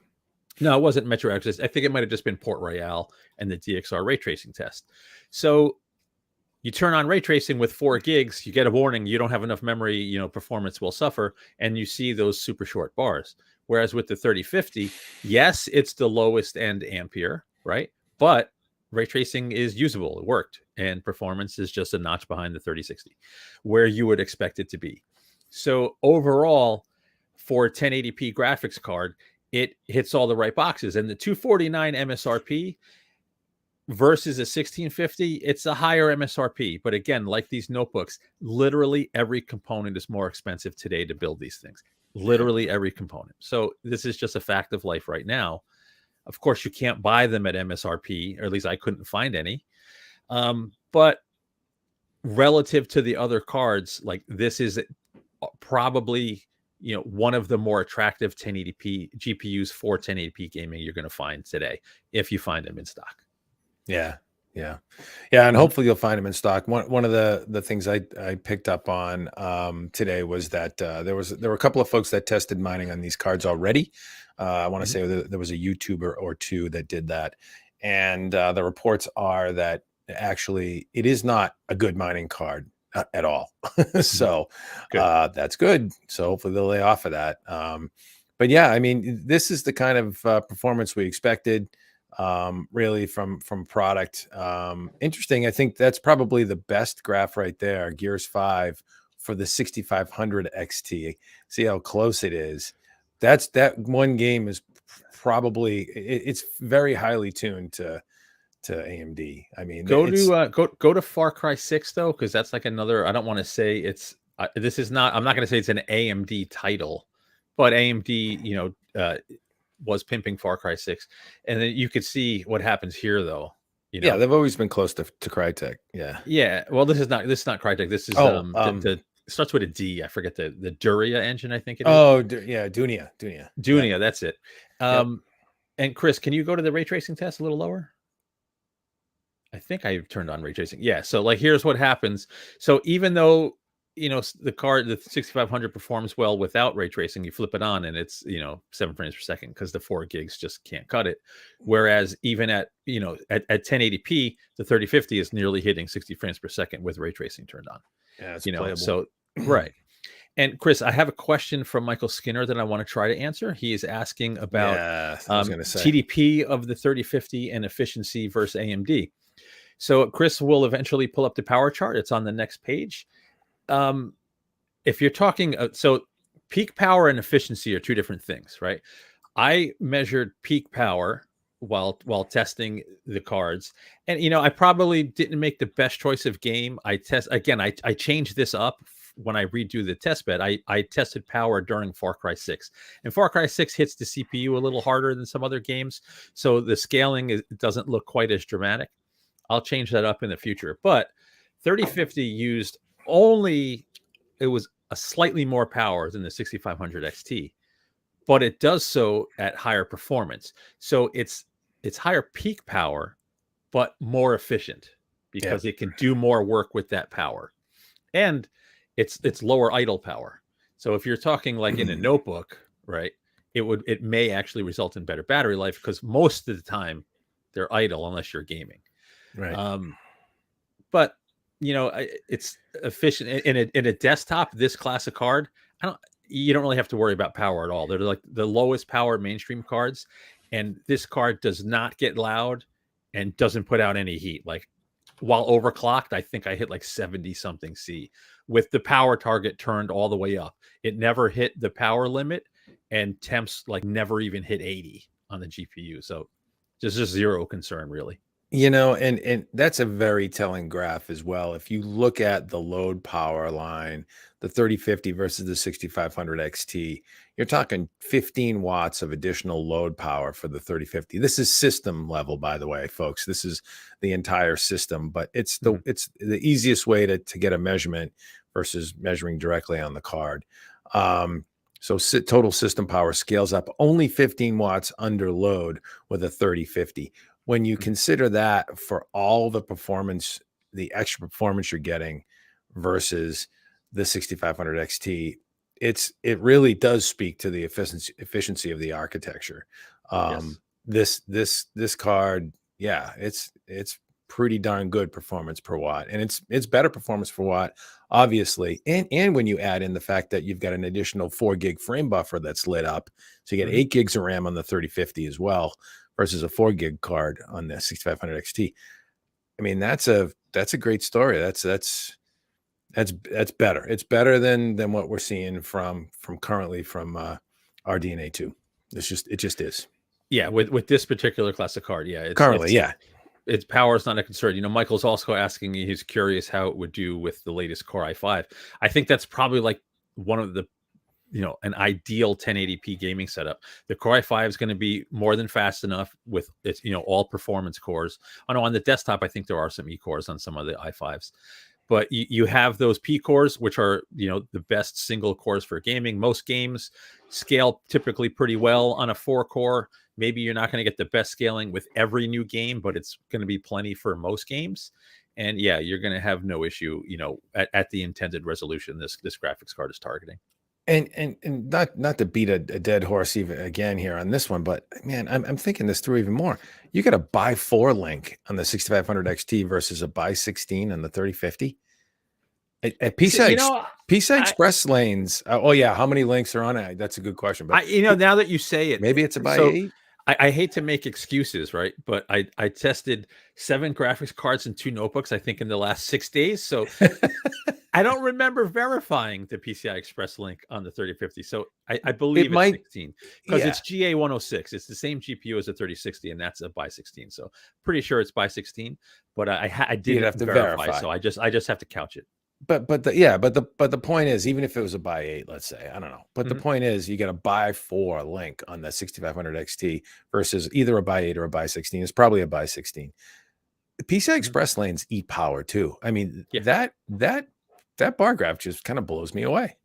No, it wasn't Metro Exodus. I think it might have just been Port Royale and the DXR ray tracing test. So you turn on ray tracing with 4 gigs, you get a warning, you don't have enough memory, performance will suffer, and you see those super short bars. Whereas with the 3050, yes, it's the lowest end Ampere, right? But ray tracing is usable. It worked. And performance is just a notch behind the 3060, where you would expect it to be. So overall, for a 1080p graphics card, it hits all the right boxes. And the 249 MSRP versus a 1650, it's a higher MSRP. But again, like these notebooks, literally every component is more expensive today to build these things. Literally every component. So this is just a fact of life right now. Of course, you can't buy them at MSRP, or at least I couldn't find any. But relative to the other cards, like this is probably, one of the more attractive 1080p GPUs for 1080p gaming you're going to find today, if you find them in stock. Yeah. And hopefully you'll find them in stock. One of the things I picked up on today was that there were a couple of folks that tested mining on these cards already. I want to say there was a YouTuber or two that did that. And the reports are that actually it is not a good mining card. at all. Mm-hmm. So that's good. So hopefully they'll lay off of that. But yeah, I mean, this is the kind of performance we expected, really from product. Interesting. I think that's probably the best graph right there. Gears 5 for the 6500 XT. See how close it is. That one game is probably it's very highly tuned to AMD. I mean, go to Far Cry 6 though, because that's like another. I don't want to say it's. This is not. I'm not going to say it's an AMD title, but AMD, was pimping Far Cry 6, and then you could see what happens here though. Yeah, they've always been close to Crytek. Yeah. Yeah. Well, this is not Crytek. This is the starts with a D. I forget the Duria engine. I think it is. Oh, yeah, Dunia. Yeah. That's it. And Chris, can you go to the ray tracing test a little lower? I think I turned on ray tracing. Yeah. So like, here's what happens. So even though, the 6500 performs well without ray tracing, you flip it on and it's, 7 frames per second because the 4 gigs just can't cut it. Whereas even at 1080p, the 3050 is nearly hitting 60 frames per second with ray tracing turned on. Yeah. It's playable. So, right. And Chris, I have a question from Michael Skinner that I want to try to answer. He is asking about TDP of the 3050 and efficiency versus AMD. So Chris will eventually pull up the power chart. It's on the next page. If you're talking, so peak power and efficiency are two different things, right? I measured peak power while testing the cards, and I probably didn't make the best choice of game. I changed this up when I redo the test bed. I tested power during Far Cry 6, and Far Cry 6 hits the CPU a little harder than some other games, so the scaling doesn't look quite as dramatic. I'll change that up in the future. But 3050 used it was a slightly more power than the 6500 XT, but it does so at higher performance. So it's higher peak power, but more efficient because it can do more work with that power. And it's lower idle power. So if you're talking like in a notebook, right, it may actually result in better battery life because most of the time they're idle unless you're gaming. Right. But it's efficient in a desktop. This class of card, you don't really have to worry about power at all. They're like the lowest power mainstream cards, and this card does not get loud and doesn't put out any heat. Like while overclocked, I think I hit like 70 something C with the power target turned all the way up. It never hit the power limit, and temps like never even hit 80 on the GPU. So just zero concern really. And that's a very telling graph as well. If you look at the load power line, the 3050 versus the 6500 XT, you're talking 15 watts of additional load power for the 3050. This is system level, by the way, folks. This is the entire system, but it's the easiest way to get a measurement versus measuring directly on the card. So total system power scales up only 15 watts under load with a 3050. When you consider that for all the performance, the extra performance you're getting versus the 6500 XT, it really does speak to the efficiency of the architecture. This card, it's pretty darn good performance per watt, and it's better performance per watt, obviously. And when you add in the fact that you've got an additional 4 gig frame buffer that's lit up, so you get 8 gigs of RAM on the 3050 as well, versus a 4 gig card on the 6500 XT. I mean, that's a great story. That's better. It's better than what we're seeing from currently from RDNA 2. It just is. Yeah, with this particular class of card, its power is not a concern. Michael's also asking, he's curious how it would do with the latest Core i5. I think that's probably like one of the an ideal 1080p gaming setup. The Core i5 is going to be more than fast enough with its, all performance cores. I know on the desktop, I think there are some E cores on some of the i5s, but you have those P cores, which are, the best single cores for gaming. Most games scale typically pretty well on a 4 core. Maybe you're not going to get the best scaling with every new game, but it's going to be plenty for most games. And you're going to have no issue, at the intended resolution this graphics card is targeting. And not to beat a dead horse even again here on this one, but man, I'm thinking this through even more. You got a buy 4 link on the 6500 XT versus a buy 16 on the 3050. At So, PCI I, Express lanes. Oh yeah, how many links are on it? That's a good question. But now that you say it, maybe it's a by so 8. I hate to make excuses, right? But I tested 7 graphics cards and 2 notebooks, I think, in the last 6 days. So I don't remember verifying the PCI Express link on the 3050. So I It believe it's might. 16 because Yeah, it's GA106. It's the same GPU as a 3060, and that's a by 16. So pretty sure it's by 16, but I you'd didn't have to verify. verify. So I just have to couch it. But the point is, even if it was a by 8, let's say, I don't know. But the Mhm. point is, you got a by 4 link on the 6500 XT versus either a by 8 or a by 16. It's probably a by 16. The PCI Mhm. Express lanes eat power too. I mean, Yeah. that bar graph just kind of blows me away.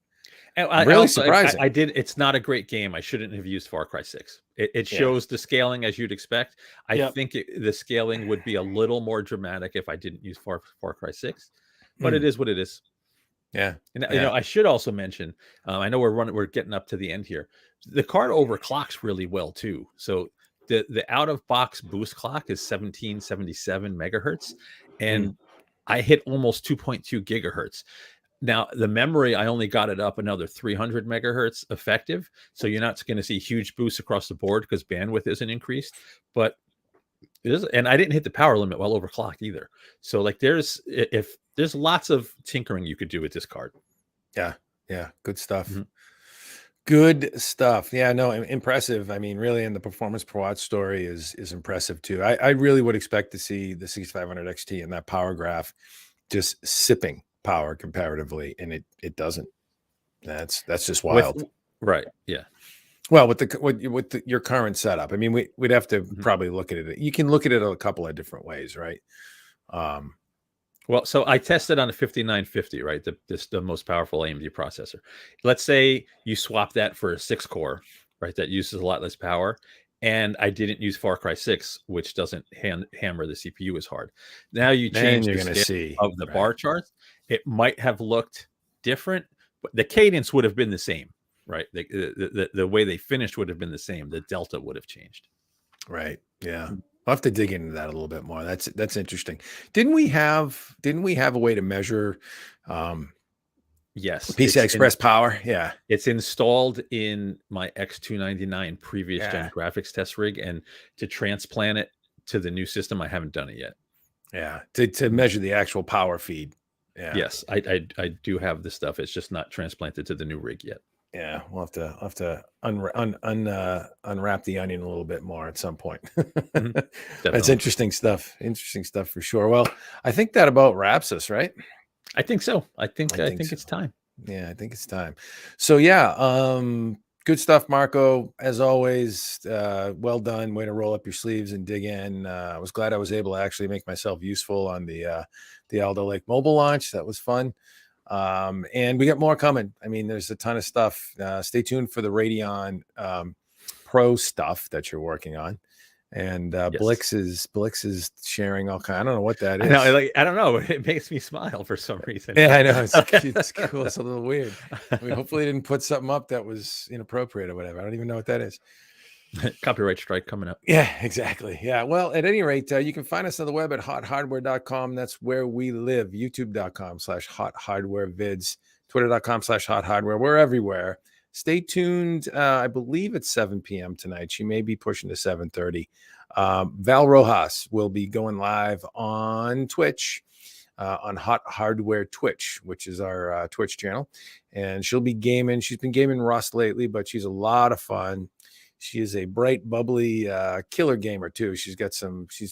And I Really also surprising. I did. It's not a great game. I shouldn't have used Far Cry 6. It Yeah. shows the scaling as you'd expect. I Yep. think the scaling would be a little more dramatic if I didn't use Far Cry 6, but it Mm. is what it is. Yeah. And Yeah. I should also mention. I know we're getting up to the end here. The card overclocks really well too. So the out of box boost clock is 1777 megahertz, and I hit almost 2.2 gigahertz. Now, the memory, I only got it up another 300 megahertz effective. So you're not going to see huge boosts across the board because bandwidth isn't increased. But it is, and I didn't hit the power limit while overclocked either. So like there's lots of tinkering you could do with this card. Yeah. Yeah. Good stuff. Mhm. Good stuff. Yeah, no, impressive. I mean, really, and the performance per watt story is impressive too. I really would expect to see the 6500 XT and that power graph just sipping power comparatively, and it doesn't. That's just With wild. right, yeah. Well, with your current setup, I mean, we'd have to Mhm. probably look at it. You can look at it a couple of different ways, right? Um, Well, so I tested on a 5950, right? The most powerful AMD processor. Let's say you swap that for a 6 core, right? That uses a lot less power. And I didn't use Far Cry 6, which doesn't hammer the CPU as hard. Now you then change you're the gonna scale see, of the right? bar charts. It might have looked different, but the cadence would have been the same, right? The way they finished would have been the same. The delta would have changed. Right. Yeah. I'll have to dig into that a little bit more. That's interesting. Didn't we have a way to measure Yes, PCI Express power? Yeah. it's installed in my X299 previous gen Yeah. graphics test rig, and to transplant it to the new system, I haven't done it yet. Yeah. To measure the actual power feed. Yeah. Yes, I do have the stuff. It's just not transplanted to the new rig yet. Yeah. We'll have to unwrap the onion a little bit more at some point. Mhm. That's Definitely. interesting stuff. Interesting stuff for sure. Well, I think that about wraps us, right? I think so. I think so. it's time. Yeah, I think it's time. So yeah, good stuff, Marco. As always, well done. Way to roll up your sleeves and dig in. I was glad I was able to actually make myself useful on the Alder Lake mobile launch. That was fun. And we got more coming. I mean, there's a ton of stuff. Stay tuned for the Radeon Pro stuff that you're working on. And Yes. Blix is sharing all kind. I don't know what that I is. know, I don't know. It makes me smile for some reason. Yeah, I know. It's cool. It's a little weird. I mean, hopefully, they didn't put something up that was inappropriate or whatever. I don't even know what that is. Copyright strike coming up. Yeah, exactly. Yeah. Well, at any rate, you can find us on the web at hothardware.com. That's where we live. YouTube.com/hothardwarevids, Twitter.com/hothardware. We're everywhere. Stay tuned. I believe it's 7 p.m. tonight. She may be pushing to 7:30. Val Rojas will be going live on Twitch. On HotHardwareTwitch, which is our Twitch channel. And she'll be gaming. She's been gaming Rust lately, but she's a lot of fun. She is a bright, bubbly killer gamer, too. She's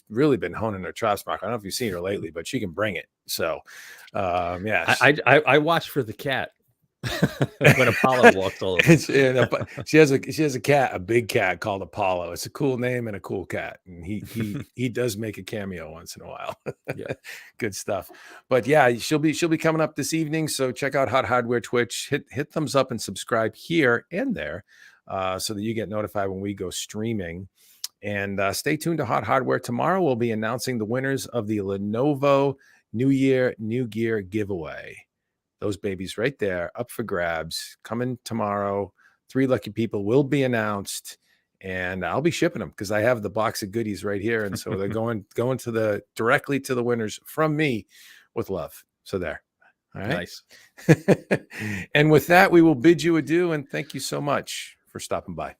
really been honing her chops, Mark. I don't know if you've seen her lately, but she can bring it. So, yeah. I watched for the cat when Apollo walked all over. She has a cat, a big cat called Apollo. It's a cool name and a cool cat, and he does make a cameo once in a while. Yeah. Good stuff. But yeah, she'll be coming up this evening. So check out Hot Hardware Twitch. Hit thumbs up and subscribe here and there, so that you get notified when we go streaming. And stay tuned to Hot Hardware. Tomorrow we'll be announcing the winners of the Lenovo New Year New Gear giveaway. Those babies right there up for grabs coming tomorrow. 3 lucky people will be announced, and I'll be shipping them because I have the box of goodies right here. And so they're going directly to the winners from me with love. So there. All right. Nice. And with that, we will bid you adieu and thank you so much for stopping by.